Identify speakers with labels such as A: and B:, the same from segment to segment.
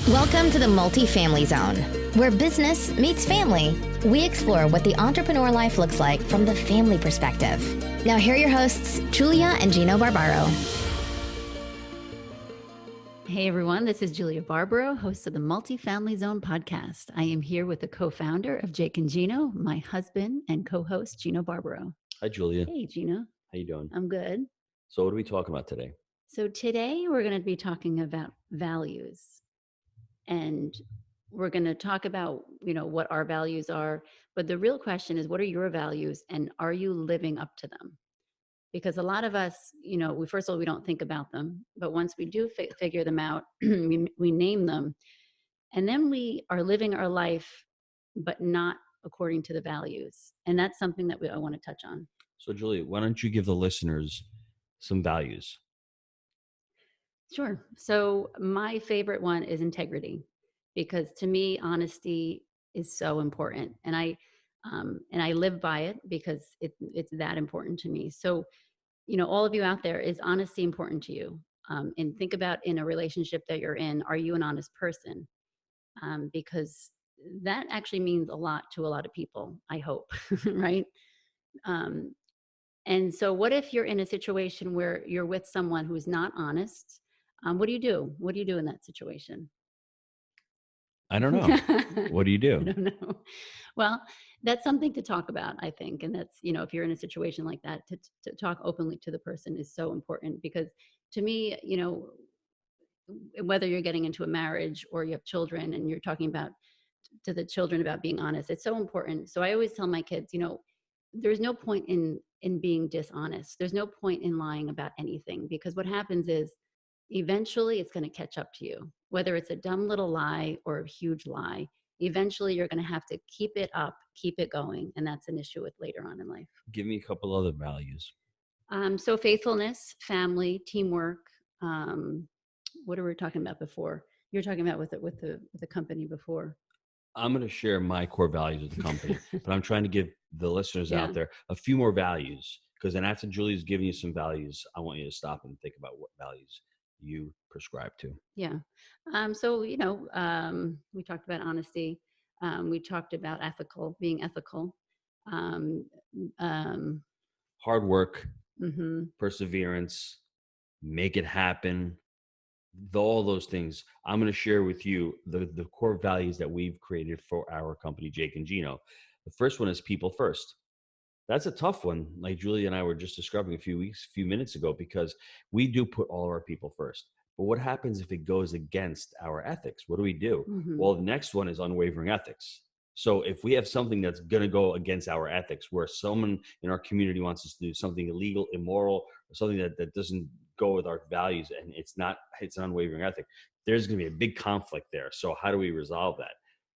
A: Welcome to the Multifamily Zone, where business meets family. We explore what the entrepreneur life looks like from the family perspective. Now here are your hosts, Julia and Gino Barbaro.
B: Hey everyone, this is Julia Barbaro, host of the Multifamily Zone podcast. I am here with the co-founder of Jake and Gino, my husband and co-host, Gino Barbaro.
C: Hi, Julia.
B: Hey, Gino.
C: How you doing?
B: I'm good.
C: So what are we talking about today?
B: So today we're going to be talking about values. And we're going to talk about, what our values are. But the real question is, what are your values and are you living up to them? Because a lot of us, first of all, we don't think about them. But once we do figure them out, we name them. And then we are living our life, but not according to the values. And that's something that I want to touch on.
C: So Julia, why don't you give the listeners some values?
B: Sure. So my favorite one is integrity, because to me, honesty is so important, and I live by it because it's that important to me. So, all of you out there, is honesty important to you? And think about in a relationship that you're in, are you an honest person? Because that actually means a lot to a lot of people, I hope, right? And so what if you're in a situation where you're with someone who's not honest? What do you do? What do you do in that situation?
C: I don't know. What do you do?
B: I don't know. Well, that's something to talk about, I think. And that's, if you're in a situation like that, to talk openly to the person is so important, because to me, whether you're getting into a marriage or you have children and you're talking about to the children about being honest, it's so important. So I always tell my kids, there's no point in being dishonest. There's no point in lying about anything, because what happens is eventually it's going to catch up to you, whether it's a dumb little lie or a huge lie. Eventually you're going to have to keep it up, keep it going. And that's an issue with later on in life.
C: Give me a couple other values.
B: So faithfulness, family, teamwork. What are we talking about before? You're talking about with the company before.
C: I'm going to share my core values with the company, but I'm trying to give the listeners out there a few more values, because then after Julie's giving you some values, I want you to stop and think about what values you prescribe to.
B: Yeah. So, we talked about honesty. We talked about being ethical.
C: Hard work, perseverance, make it happen. All those things. I'm going to share with you the core values that we've created for our company, Jake and Gino. The first one is people first. That's a tough one, like Julie and I were just describing a few minutes ago, because we do put all of our people first. But what happens if it goes against our ethics? What do we do? Well, the next one is unwavering ethics. So if we have something that's going to go against our ethics, where someone in our community wants us to do something illegal, immoral, or something that doesn't go with our values, and it's an unwavering ethic, there's going to be a big conflict there. So how do we resolve that?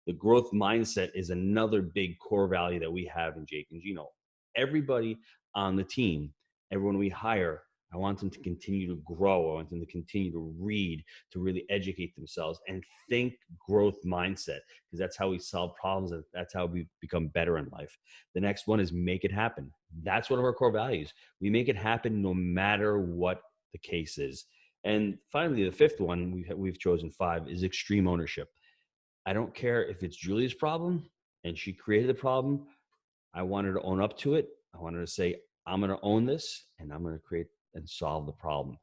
C: The growth mindset is another big core value that we have in Jake and Gino. Everybody on the team, everyone we hire, I want them to continue to grow. I want them to continue to read, to really educate themselves and think growth mindset, because that's how we solve problems. And that's how we become better in life. The next one is make it happen. That's one of our core values. We make it happen no matter what the case is. And finally, the fifth one, we've chosen 5, is extreme ownership. I don't care if it's Julia's problem and she created the problem. I want her to own up to it. I want her to say, I'm going to own this and I'm going to create and solve the problem.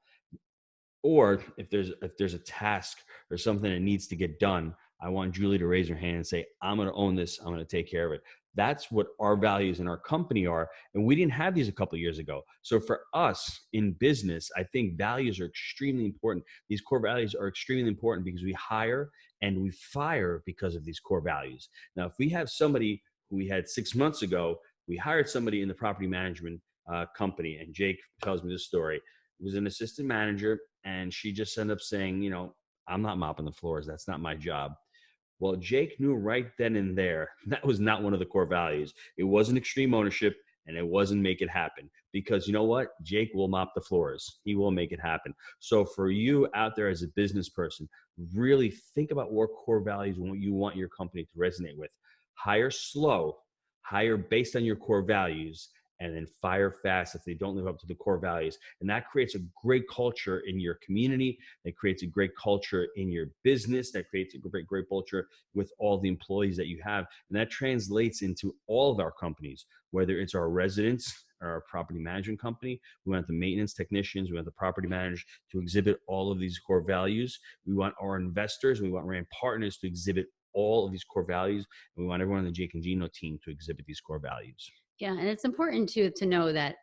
C: Or if there's a task or something that needs to get done, I want Julie to raise her hand and say, I'm going to own this. I'm going to take care of it. That's what our values in our company are. And we didn't have these a couple of years ago. So for us in business, I think values are extremely important. These core values are extremely important because we hire and we fire because of these core values. Now, if we have somebody who we had 6 months ago, we hired somebody in the property management company, and Jake tells me this story. It was an assistant manager, and she just ended up saying, I'm not mopping the floors. That's not my job. Well, Jake knew right then and there that was not one of the core values. It wasn't extreme ownership, and it wasn't make it happen. Because you know what? Jake will mop the floors. He will make it happen. So for you out there as a business person, really think about what core values and what you want your company to resonate with. Hire slow, hire based on your core values, and then fire fast if they don't live up to the core values. And that creates a great culture in your community. That creates a great culture in your business. That creates a great culture with all the employees that you have. And that translates into all of our companies, whether it's our residents, our property management company. We want the maintenance technicians, we want the property managers to exhibit all of these core values. We want our investors, we want RAND partners to exhibit all of these core values. And we want everyone on the Jake and Gino team to exhibit these core values.
B: Yeah, and it's important to know that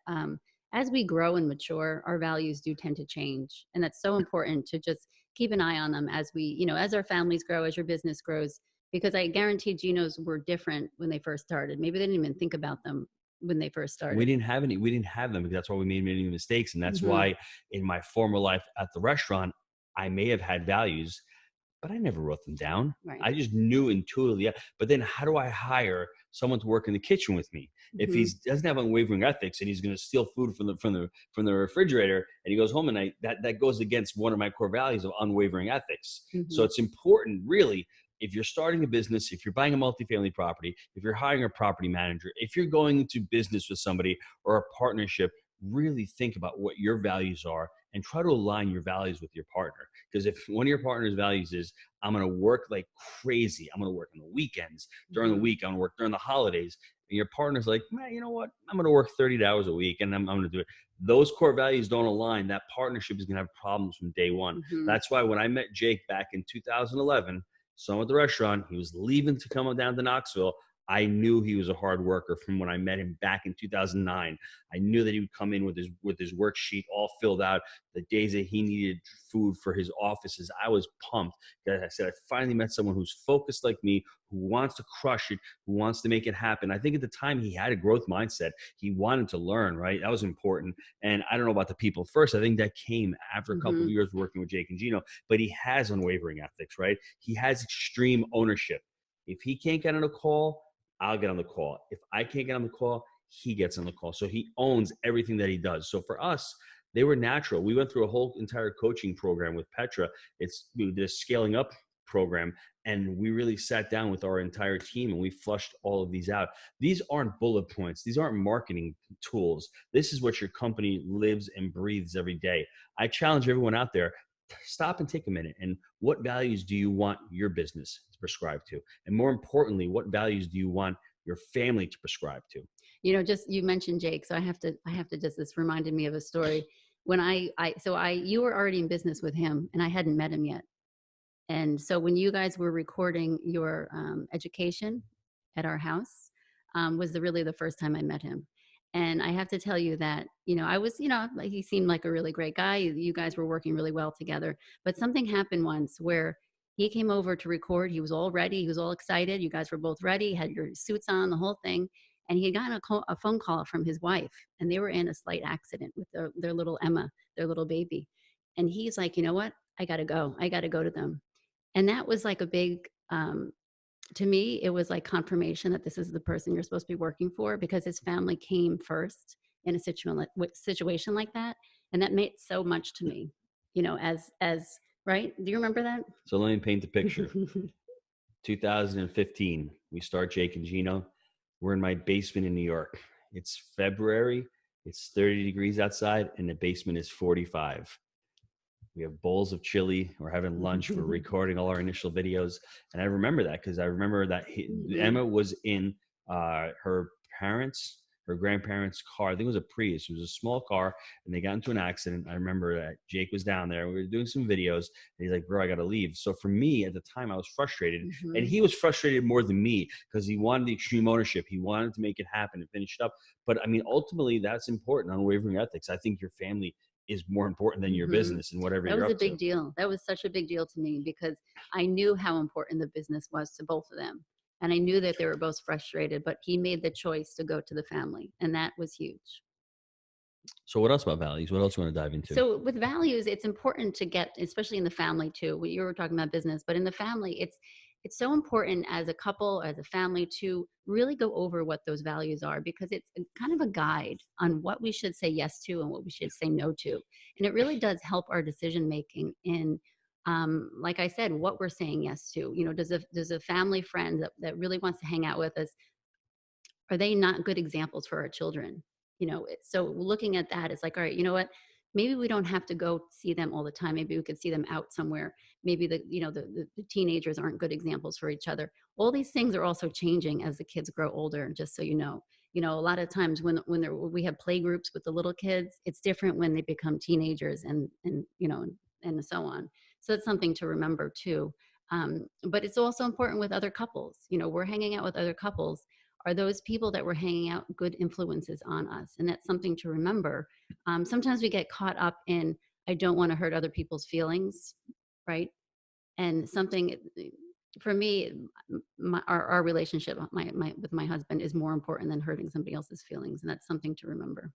B: as we grow and mature, our values do tend to change, and that's so important to just keep an eye on them as we, as our families grow, as your business grows. Because I guarantee Geno's were different when they first started. Maybe they didn't even think about them when they first started.
C: We didn't have them because that's why we made many mistakes, and that's why in my former life at the restaurant, I may have had values, but I never wrote them down. Right. I just knew intuitively. But then how do I hire someone to work in the kitchen with me? If he doesn't have unwavering ethics and he's going to steal food from the refrigerator and he goes home at night, that goes against one of my core values of unwavering ethics. So it's important, really, if you're starting a business, if you're buying a multifamily property, if you're hiring a property manager, if you're going into business with somebody or a partnership, really think about what your values are and try to align your values with your partner. Because if one of your partner's values is, I'm going to work like crazy, I'm going to work on the weekends, during the week, I'm going to work during the holidays, and your partner's like, man, you know what? I'm going to work 30 hours a week and I'm going to do it. Those core values don't align. That partnership is going to have problems from day one. That's why when I met Jake back in 2011, saw him at the restaurant, he was leaving to come down to Knoxville. I knew he was a hard worker from when I met him back in 2009. I knew that he would come in with his worksheet all filled out. The days that he needed food for his offices, I was pumped. I said, I finally met someone who's focused like me, who wants to crush it, who wants to make it happen. I think at the time he had a growth mindset. He wanted to learn, right? That was important. And I don't know about the people first. I think that came after a couple of years working with Jake and Gino, but he has unwavering ethics, right? He has extreme ownership. If he can't get on a call, I'll get on the call. If I can't get on the call, he gets on the call. So he owns everything that he does. So for us, they were natural. We went through a whole entire coaching program with Petra. We did a scaling up program, and we really sat down with our entire team and we flushed all of these out. These aren't bullet points. These aren't marketing tools. This is what your company lives and breathes every day. I challenge everyone out there, stop and take a minute. And what values do you want your business to prescribe to? And more importantly, what values do you want your family to prescribe to?
B: You mentioned Jake, so I have to just, this reminded me of a story. When you were already in business with him and I hadn't met him yet. And so when you guys were recording your education at our house, was really the first time I met him. And I have to tell you that, I was, he seemed like a really great guy. You guys were working really well together. But something happened once where he came over to record. He was all ready. He was all excited. You guys were both ready, had your suits on, the whole thing. And he had gotten a phone call from his wife. And they were in a slight accident with their little Emma, their little baby. And he's like, you know what? I got to go. I got to go to them. And that was like a big, to me, it was like confirmation that this is the person you're supposed to be working for, because his family came first in a situation like that. And that meant so much to me, as right. Do you remember that?
C: So let me paint the picture. 2015, we start Jake and Gino. We're in my basement in New York. It's February. It's 30 degrees outside and the basement is 45. We have bowls of chili. We're having lunch. We're recording all our initial videos. And I remember that because I remember that Emma was in her grandparents' car. I think it was a Prius. It was a small car, and they got into an accident. I remember that Jake was down there. We were doing some videos, and he's like, bro, I got to leave. So for me, at the time, I was frustrated. And he was frustrated more than me because he wanted the extreme ownership. He wanted to make it happen and finish it up. But, I mean, ultimately, that's important, unwavering ethics. I think your family is more important than your business and whatever you're up to.
B: That was a big deal. That was such a big deal to me because I knew how important the business was to both of them. And I knew that they were both frustrated, but he made the choice to go to the family. And that was huge.
C: So what else about values? What else do you want to dive into?
B: So with values, it's important to get, especially in the family too. You were talking about business, but in the family, it's so important as a couple, as a family, to really go over what those values are, because it's kind of a guide on what we should say yes to and what we should say no to. And it really does help our decision making in, like I said, what we're saying yes to. Does a family friend that really wants to hang out with us, are they not good examples for our children? So looking at that, it's like, all right, you know what? Maybe we don't have to go see them all the time. Maybe we could see them out somewhere. Maybe the teenagers aren't good examples for each other. All these things are also changing as the kids grow older, just so you know. A lot of times when we have play groups with the little kids, it's different when they become teenagers and so on. So it's something to remember too. But it's also important with other couples. We're hanging out with other couples. Are those people that we're hanging out good influences on us? And that's something to remember. Sometimes we get caught up in, I don't want to hurt other people's feelings, right? And something for me, our relationship with my husband is more important than hurting somebody else's feelings. And that's something to remember.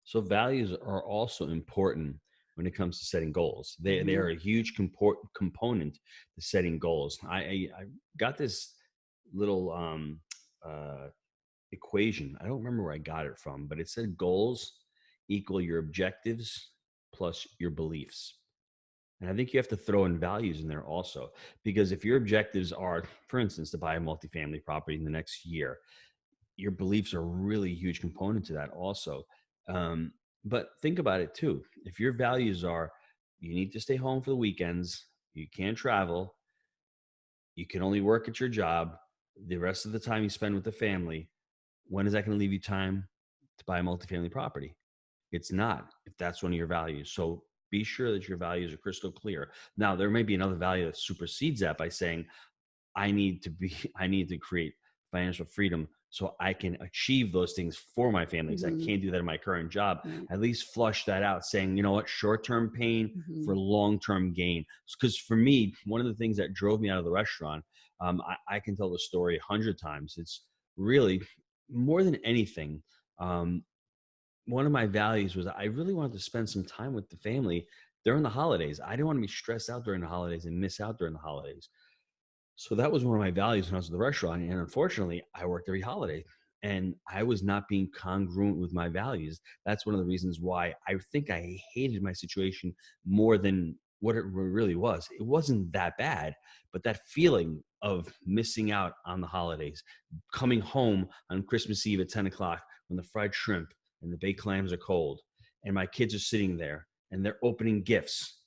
C: So values are also important when it comes to setting goals. They are a huge component to setting goals. I got this little equation. I don't remember where I got it from, but it said goals equal your objectives plus your beliefs. And I think you have to throw in values in there also, because if your objectives are, for instance, to buy a multifamily property in the next year, your beliefs are a really huge component to that also. But think about it too. If your values are, you need to stay home for the weekends, you can't travel, you can only work at your job, the rest of the time you spend with the family, when is that going to leave you time to buy a multifamily property? It's not, if that's one of your values. So be sure that your values are crystal clear. Now, there may be another value that supersedes that by saying, I need to create financial freedom so I can achieve those things for my family, because I can't do that in my current job. At least flush that out, saying, you know what, short-term pain for long-term gain. Because for me, one of the things that drove me out of the restaurant, I can tell the story 100 times. It's really more than anything. One of my values was I really wanted to spend some time with the family during the holidays. I didn't want to be stressed out during the holidays and miss out during the holidays. So that was one of my values when I was at the restaurant. And unfortunately, I worked every holiday and I was not being congruent with my values. That's one of the reasons why I think I hated my situation more than what it really was. It wasn't that bad, but that feeling of missing out on the holidays, coming home on Christmas Eve at 10 o'clock when the fried shrimp and the baked clams are cold and my kids are sitting there and they're opening gifts,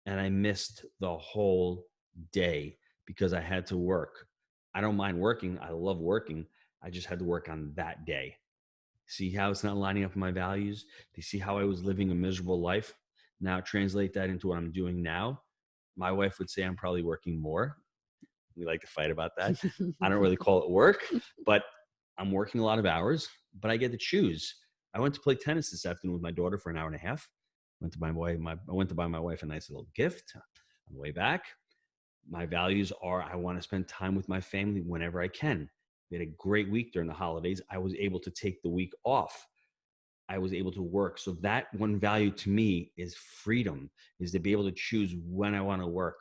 C: and I missed the whole day because I had to work. I don't mind working. I love working. I just had to work on that day. See how it's not lining up with my values? Do you see how I was living a miserable life? Now translate that into what I'm doing now. My wife would say I'm probably working more. We like to fight about that. I don't really call it work, but I'm working a lot of hours, but I get to choose. I went to play tennis this afternoon with my daughter for an hour and a half. I went to buy my wife a nice little gift on the way back. My values are, I want to spend time with my family whenever I can. We had a great week during the holidays. I was able to take the week off. I was able to work. So that one value to me is freedom, is to be able to choose when I want to work,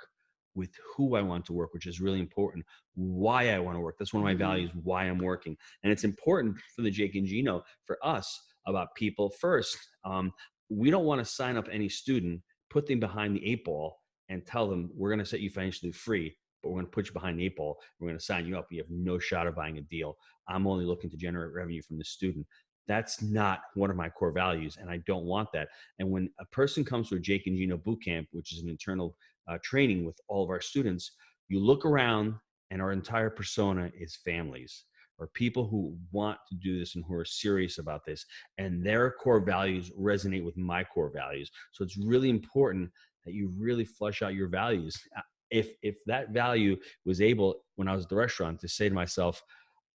C: with who I want to work, which is really important, why I want to work. That's one of my values, why I'm working. And it's important for the Jake and Gino, for us, about people first. We don't want to sign up any student, put them behind the 8 ball and tell them, we're going to set you financially free, but we're going to put you behind the 8 ball. We're going to sign you up. You have no shot of buying a deal. I'm only looking to generate revenue from the student. That's not one of my core values, and I don't want that. And when a person comes to a Jake and Gino boot camp, which is an internal training with all of our students, you look around and our entire persona is families, or people who want to do this and who are serious about this, and their core values resonate with my core values. So it's really important that you really flush out your values. If that value was able, when I was at the restaurant, to say to myself,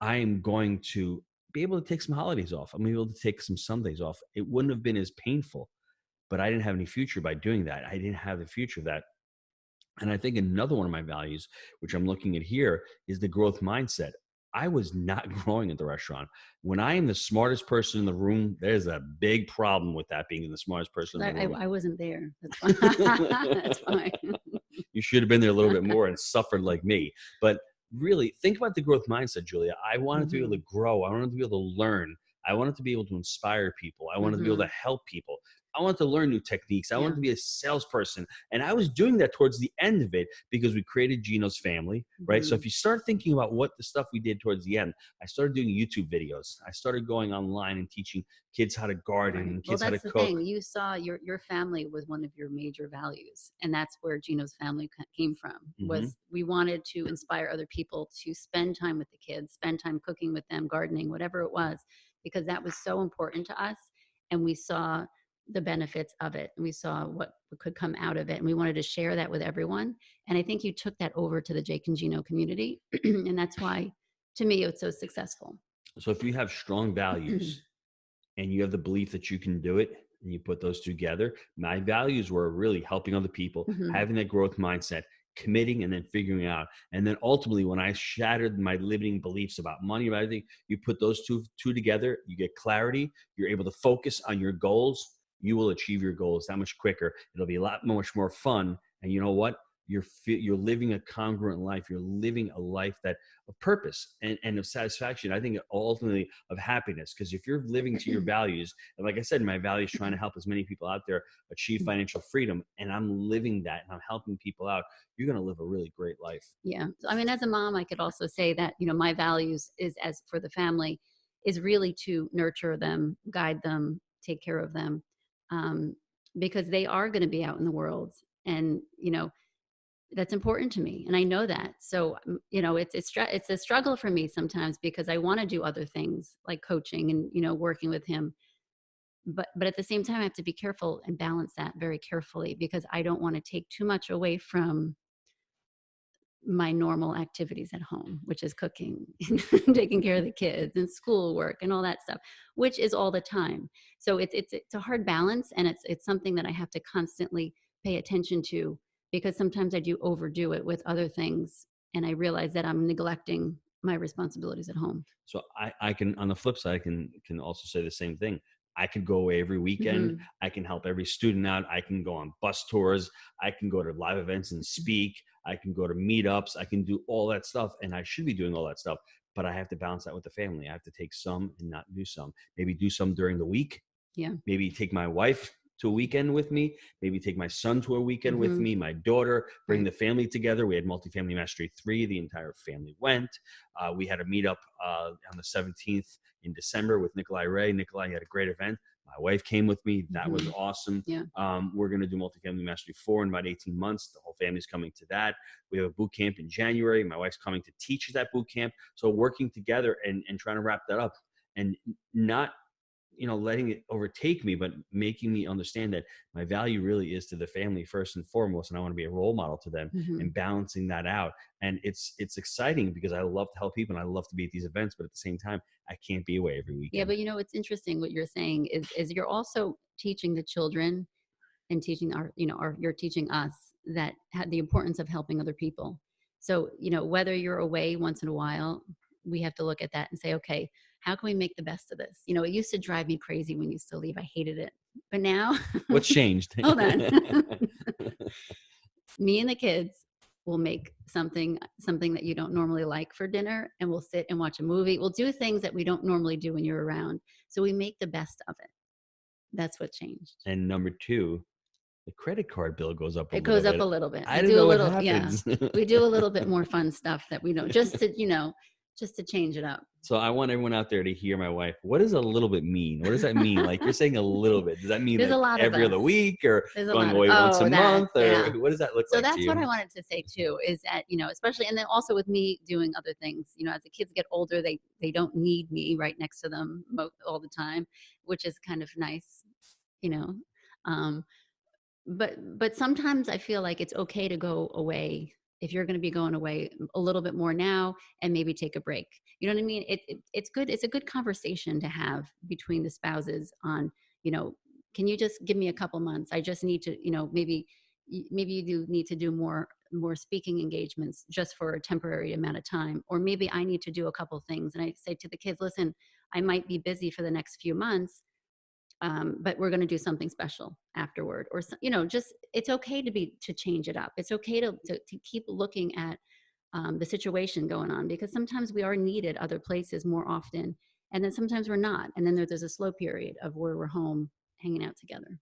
C: I am going to be able to take some holidays off, I'm able to take some Sundays off, it wouldn't have been as painful. But I didn't have any future by doing that. I didn't have the future of that. And I think another one of my values, which I'm looking at here, is the growth mindset. I was not growing at the restaurant. When I am the smartest person in the room, there's a big problem with that, being the smartest person in the room.
B: I wasn't there. That's fine. That's fine.
C: You should have been there a little bit more and suffered like me. But really, think about the growth mindset, Julia. I wanted to be able to grow. I wanted to be able to learn. I wanted to be able to inspire people. I wanted to be able to help people. I wanted to learn new techniques. I wanted to be a salesperson. And I was doing that towards the end of it because we created Gino's family, right? So if you start thinking about what the stuff we did towards the end, I started doing YouTube videos. I started going online and teaching kids how to garden and kids how to cook.
B: Thing. You saw your family was one of your major values. And that's where Gino's family came from, was we wanted to inspire other people to spend time with the kids, spend time cooking with them, gardening, whatever it was, because that was so important to us. And we saw the benefits of it. And we saw what could come out of it. And we wanted to share that with everyone. And I think you took that over to the Jake and Gino community. And that's why, to me, it's so successful.
C: So if you have strong values and you have the belief that you can do it, and you put those together, my values were really helping other people, having that growth mindset, committing, and then figuring out. And then ultimately, when I shattered my limiting beliefs about money, about everything, you put those two together, you get clarity, you're able to focus on your goals, you will achieve your goals that much quicker. It'll be a lot much more fun. And you know what? You're living a congruent life. You're living a life that of purpose and of satisfaction. I think ultimately of happiness, because if you're living to your values, and like I said, my value is trying to help as many people out there achieve financial freedom, and I'm living that and I'm helping people out, you're going to live a really great life.
B: Yeah. I mean, as a mom, I could also say that, my values is, as for the family, is really to nurture them, guide them, take care of them, because they are going to be out in the world. And, that's important to me. And I know that. So, it's a struggle for me sometimes, because I want to do other things like coaching and, working with him. But at the same time, I have to be careful and balance that very carefully, because I don't want to take too much away from my normal activities at home, which is cooking, taking care of the kids and schoolwork and all that stuff, which is all the time. So it's a hard balance, and it's something that I have to constantly pay attention to, because sometimes I do overdo it with other things, and I realize that I'm neglecting my responsibilities at home.
C: So I can, on the flip side, I can also say the same thing. I could go away every weekend. I can help every student out. I can go on bus tours. I can go to live events and speak. I can go to meetups. I can do all that stuff. And I should be doing all that stuff, but I have to balance that with the family. I have to take some and not do some. Maybe do some during the week.
B: Yeah.
C: Maybe take my wife to a weekend with me, maybe take my son to a weekend with me, my daughter, bring the family together. We had Multifamily Mastery 3. The entire family went. We had a meetup on the 17th in December with Nikolai Ray. Nikolai had a great event. My wife came with me. That was awesome.
B: Yeah.
C: We're going to do Multifamily Mastery 4 in about 18 months. The whole family's coming to that. We have a boot camp in January. My wife's coming to teach that boot camp. So working together and trying to wrap that up, and not letting it overtake me, but making me understand that my value really is to the family first and foremost. And I want to be a role model to them, and balancing that out. And it's exciting, because I love to help people and I love to be at these events, but at the same time, I can't be away every weekend.
B: Yeah. But it's interesting what you're saying is you're also teaching the children and teaching you're teaching us that the importance of helping other people. So, whether you're away once in a while, we have to look at that and say, okay, how can we make the best of this? It used to drive me crazy when you used to leave. I hated it. But now.
C: What's changed?
B: Hold on. Me and the kids will make something that you don't normally like for dinner, and we'll sit and watch a movie. We'll do things that we don't normally do when you're around. So we make the best of it. That's what changed.
C: And number 2, the credit card bill goes up a little bit.
B: It goes up a little bit.
C: I don't know what happens.
B: Yeah. We do a little bit more fun stuff that we don't, just to change it up.
C: So I want everyone out there to hear my wife. What does a little bit mean? What does that mean? Like, you're saying a little bit. Does that mean like every other week, or going away once a month? Or what does that look like to you?
B: So that's what I wanted to say too, is that, especially, and then also with me doing other things, as the kids get older, they don't need me right next to them all the time, which is kind of nice, but sometimes I feel like it's okay to go away. If you're going to be going away a little bit more now, and maybe take a break, you know what I mean? It's good. It's a good conversation to have between the spouses on, can you just give me a couple months? I just need to, maybe you do need to do more speaking engagements just for a temporary amount of time, or maybe I need to do a couple things. And I say to the kids, listen, I might be busy for the next few months, but we're going to do something special afterward, or just, it's okay to change it up. It's okay to keep looking at the situation going on, because sometimes we are needed other places more often, and then sometimes we're not, and then there's a slow period of where we're home hanging out together.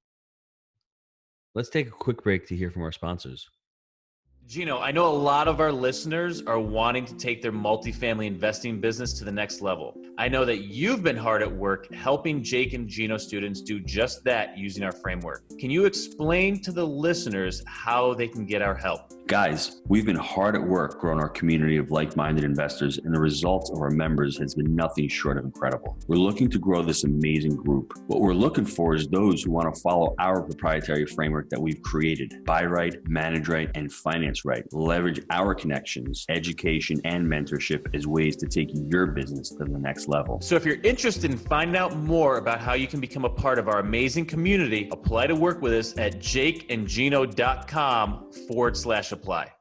C: Let's take a quick break to hear from our sponsors.
D: Gino, I know a lot of our listeners are wanting to take their multifamily investing business to the next level. I know that you've been hard at work helping Jake and Gino students do just that using our framework. Can you explain to the listeners how they can get our help?
C: Guys, we've been hard at work growing our community of like-minded investors, and the results of our members has been nothing short of incredible. We're looking to grow this amazing group. What we're looking for is those who want to follow our proprietary framework that we've created. Buy right, manage right, and finance right. Leverage our connections, education, and mentorship as ways to take your business to the next level.
D: So if you're interested in finding out more about how you can become a part of our amazing community, apply to work with us at jakeandgino.com/apply.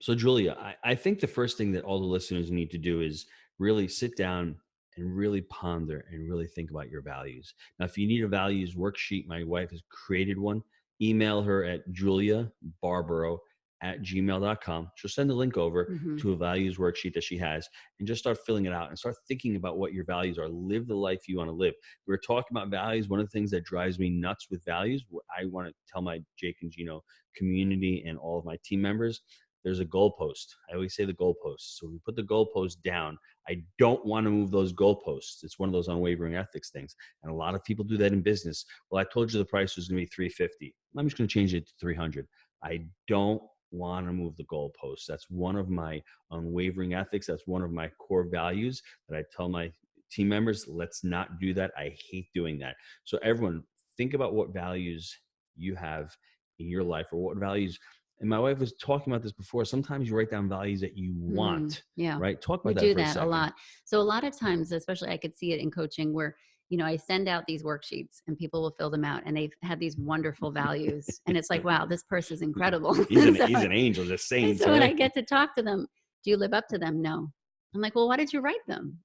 C: So Julia, I think the first thing that all the listeners need to do is really sit down and really ponder and really think about your values. Now, if you need a values worksheet, my wife has created one. Email her at juliabarbaro@gmail.com. She'll send the link over to a values worksheet that she has, and just start filling it out and start thinking about what your values are. Live the life you want to live. We're talking about values. One of the things that drives me nuts with values, I want to tell my Jake and Gino community and all of my team members, there's a goalpost. I always say the goalpost. So we put the goalpost down. I don't want to move those goalposts. It's one of those unwavering ethics things. And a lot of people do that in business. Well, I told you the price was going to be $350. I'm just going to change it to $300. I don't want to move the goalposts. That's one of my unwavering ethics. That's one of my core values that I tell my team members, let's not do that. I hate doing that. So everyone, think about what values you have in your life, or what values. And my wife was talking about this before. Sometimes you write down values that you want, right? Talk about that for a second.
B: We do that a lot. So a lot of times, especially I could see it in coaching where, I send out these worksheets and people will fill them out and they've had these wonderful values. And it's like, wow, this person's incredible.
C: He's an angel, just saying.
B: So when I get to talk to them, do you live up to them? No. I'm like, well, why did you write them?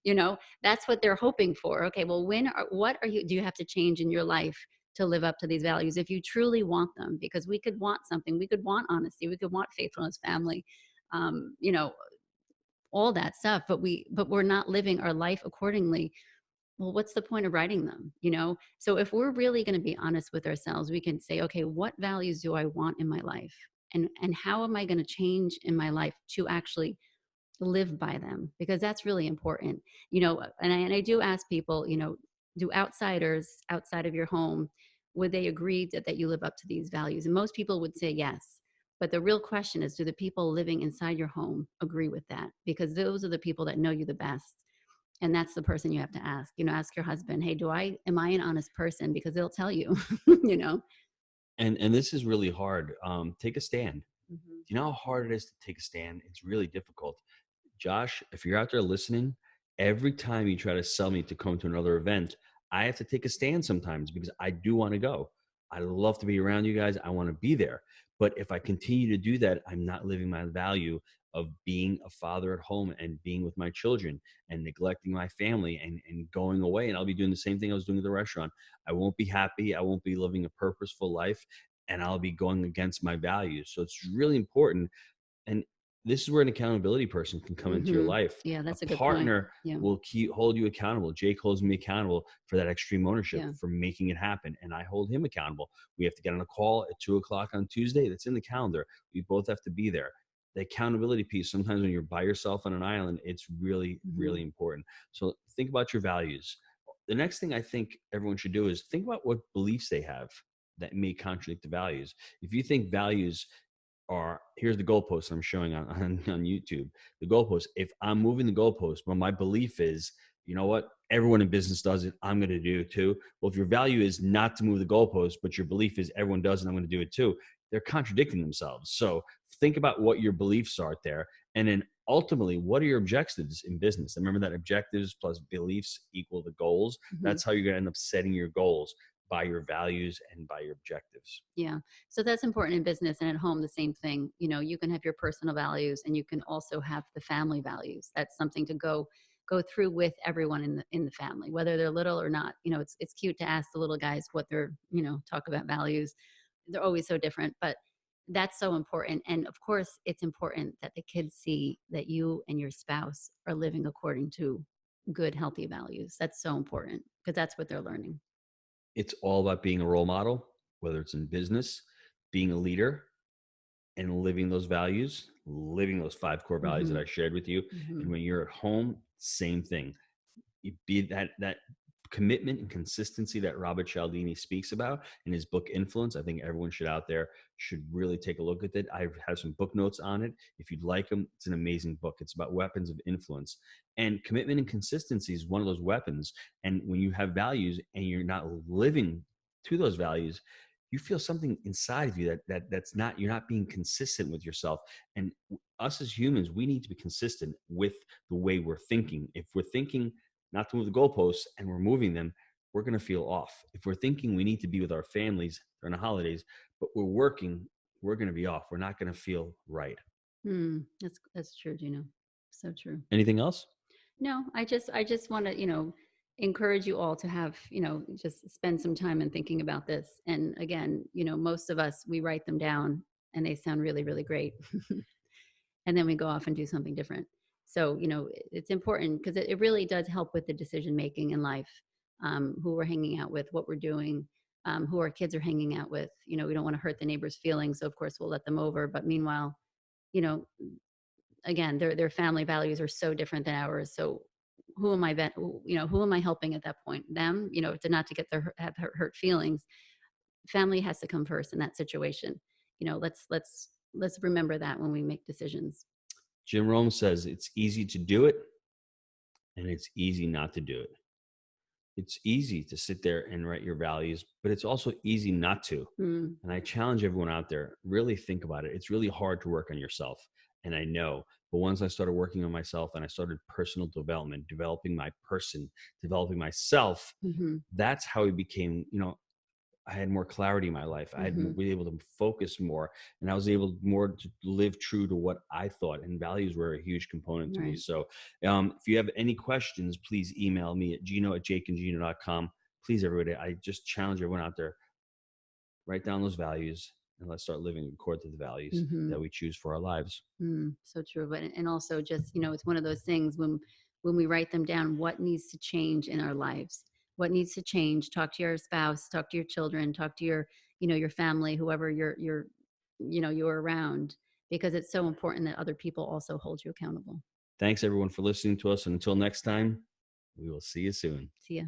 B: That's what they're hoping for. Okay, well, do you have to change in your life to live up to these values if you truly want them? Because we could want something. We could want honesty. We could want faithfulness, family, all that stuff, but we're not living our life accordingly. Well, what's the point of writing them? So if we're really going to be honest with ourselves, we can say, okay, what values do I want in my life? And how am I going to change in my life to actually live by them? Because that's really important. And I do ask people, do outsiders outside of your home, would they agree that you live up to these values? And most people would say yes. But the real question is, do the people living inside your home agree with that? Because those are the people that know you the best. And that's the person you have to ask. Ask your husband, hey, am I an honest person? Because they'll tell you,
C: And this is really hard. Take a stand. Do you know how hard it is to take a stand? It's really difficult. Josh, if you're out there listening, every time you try to sell me to come to another event, I have to take a stand sometimes because I do want to go. I love to be around you guys. I want to be there. But if I continue to do that, I'm not living my value of being a father at home and being with my children and neglecting my family and going away. And I'll be doing the same thing I was doing at the restaurant. I won't be happy. I won't be living a purposeful life, and I'll be going against my values. So it's really important. And this is where an accountability person can come into your life.
B: Yeah, that's a good
C: partner
B: point.
C: will hold you accountable. Jake holds me accountable for that extreme ownership, for making it happen. And I hold him accountable. We have to get on a call at 2:00 on Tuesday. That's in the calendar. We both have to be there. The accountability piece, sometimes when you're by yourself on an island, it's really, really important. So think about your values. The next thing I think everyone should do is think about what beliefs they have that may contradict the values. If you think values are, here's the goalpost I'm showing on YouTube, the goalpost. If I'm moving the goalpost, but my belief is, you know what, everyone in business does it, I'm going to do it too. Well, if your value is not to move the goalpost, but your belief is everyone does it, I'm going to do it too, they're contradicting themselves. So think about what your beliefs are there. And then ultimately, what are your objectives in business? And remember that objectives plus beliefs equal the goals. That's how you're going to end up setting your goals, by your values and by your objectives.
B: Yeah. So that's important in business, and at home, the same thing. You can have your personal values and you can also have the family values. That's something to go through with everyone in the family, whether they're little or not. It's cute to ask the little guys what they're, talk about values. They're always so different, but that's so important. And of course, it's important that the kids see that you and your spouse are living according to good, healthy values. That's so important because that's what they're learning.
C: It's all about being a role model, whether it's in business, being a leader, and living those values, living those 5 core values that I shared with you. And when you're at home, same thing. You be that commitment and consistency that Robert Cialdini speaks about in his book Influence. I think everyone should really take a look at it. I have some book notes on it. If you'd like them, it's an amazing book. It's about weapons of influence, and commitment and consistency is one of those weapons. And when you have values and you're not living to those values, you feel something inside of you that's not, you're not being consistent with yourself. And us as humans, we need to be consistent with the way we're thinking. If we're thinking not to move the goalposts and we're moving them, we're going to feel off. If we're thinking we need to be with our families during the holidays, but we're working, we're going to be off. We're not going to feel right.
B: That's true, Gino. So true.
C: Anything else?
B: No, I just want to, encourage you all to have, just spend some time in thinking about this. And again, most of us, we write them down and they sound really, really great. And then we go off and do something different. So, it's important because it really does help with the decision-making in life, who we're hanging out with, what we're doing, who our kids are hanging out with. We don't want to hurt the neighbor's feelings. So of course we'll let them over. But meanwhile, again, their family values are so different than ours. So who am I helping at that point? Them, to not to get have hurt feelings. Family has to come first in that situation. Let's remember that when we make decisions.
C: Jim Rohn says it's easy to do it and it's easy not to do it. It's easy to sit there and write your values, but it's also easy not to. And I challenge everyone out there, really think about it. It's really hard to work on yourself. And I know, but once I started working on myself and I started personal development, developing my person, developing myself, that's how it became, I had more clarity in my life. I had been able to focus more, and I was able more to live true to what I thought, and values were a huge component to me. So if you have any questions, please email me at gino@jakeandgino.com. Please, everybody, I just challenge everyone out there, write down those values and let's start living according to the values that we choose for our lives.
B: So true. But, and also just, it's one of those things when we write them down, what needs to change in our lives? What needs to change? Talk to your spouse, talk to your children, talk to your, your family, whoever you're around, because it's so important that other people also hold you accountable.
C: Thanks everyone for listening to us. And until next time, we will see you soon.
B: See ya.